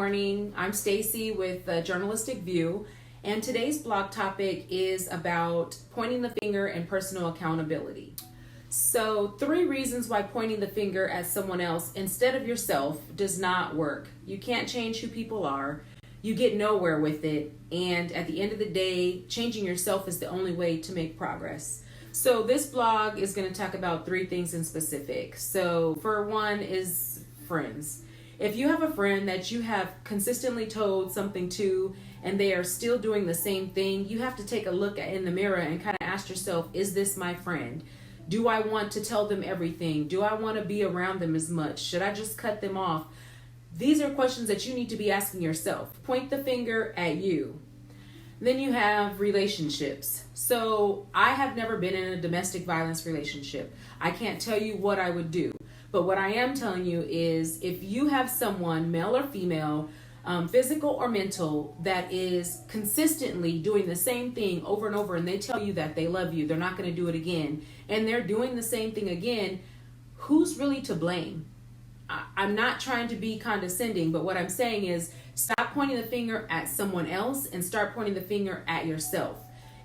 morning. I'm Stacy with the Journalistic View, and today's blog topic is about pointing the finger and personal accountability. So, 3 reasons why pointing the finger at someone else instead of yourself does not work. You can't change who people are. You get nowhere with it, and at the end of the day, changing yourself is the only way to make progress. So this blog is going to talk about 3 things in specific. So for one is friends. If you have a friend that you have consistently told something to and they are still doing the same thing, you have to take a look in the mirror and kind of ask yourself, is this my friend? Do I want to tell them everything? Do I want to be around them as much? Should I just cut them off? These are questions that you need to be asking yourself. Point the finger at you. Then you have relationships. So I have never been in a domestic violence relationship. I can't tell you what I would do. But what I am telling you is if you have someone, male or female, physical or mental, that is consistently doing the same thing over and over, and they tell you that they love you, they're not going to do it again, and they're doing the same thing again, who's really to blame? I'm not trying to be condescending, but what I'm saying is stop pointing the finger at someone else and start pointing the finger at yourself.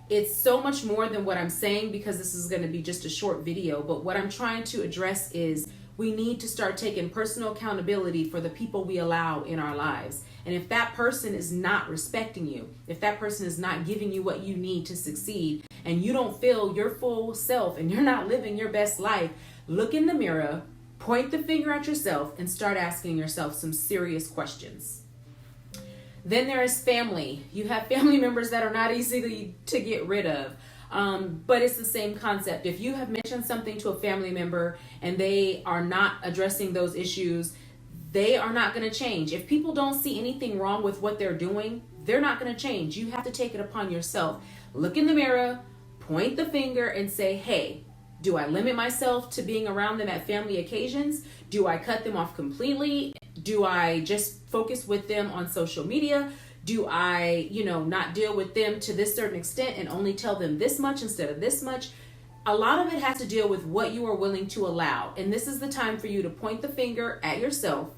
It's so much more than what I'm saying because this is going to be just a short video, but what I'm trying to address is we need to start taking personal accountability for the people we allow in our lives. And if that person is not respecting you, if that person is not giving you what you need to succeed, and you don't feel your full self and you're not living your best life, look in the mirror, point the finger at yourself, and start asking yourself some serious questions. Then there is family. You have family members that are not easy to get rid of. But it's the same concept. If you have mentioned something to a family member and they are not addressing those issues, they are not going to change. If people don't see anything wrong with what they're doing, they're not going to change. You have to take it upon yourself. Look in the mirror, point the finger, and say, hey, do I limit myself to being around them at family occasions? Do I cut them off completely? Do I just focus with them on social media? Do I, not deal with them to this certain extent and only tell them this much instead of this much? A lot of it has to deal with what you are willing to allow. And this is the time for you to point the finger at yourself,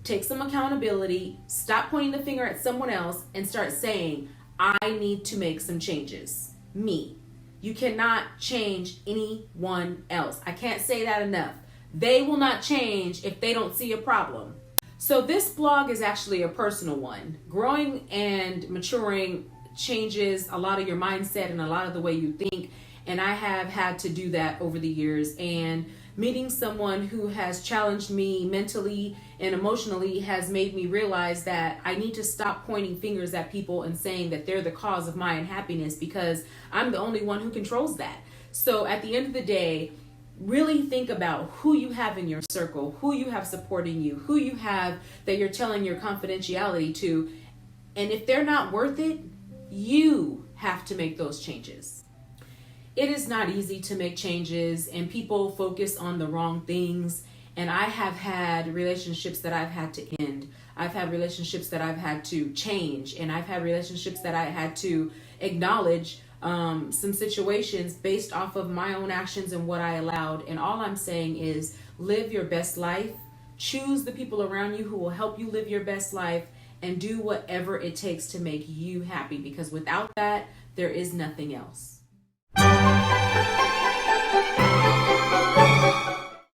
take some accountability, stop pointing the finger at someone else, and start saying, I need to make some changes. Me. You cannot change anyone else. I can't say that enough. They will not change if they don't see a problem. So this blog is actually a personal one. Growing and maturing changes a lot of your mindset and a lot of the way you think. And I have had to do that over the years. And meeting someone who has challenged me mentally and emotionally has made me realize that I need to stop pointing fingers at people and saying that they're the cause of my unhappiness because I'm the only one who controls that. So at the end of the day, really think about who you have in your circle, who you have supporting you, who you have that you're telling your confidentiality to. And if they're not worth it, you have to make those changes. It is not easy to make changes, and people focus on the wrong things. And I have had relationships that I've had to end. I've had relationships that I've had to change, and I've had relationships that I had to acknowledge some situations based off of my own actions and what I allowed. And all I'm saying is live your best life, choose the people around you who will help you live your best life, and do whatever it takes to make you happy, because without that, there is nothing else.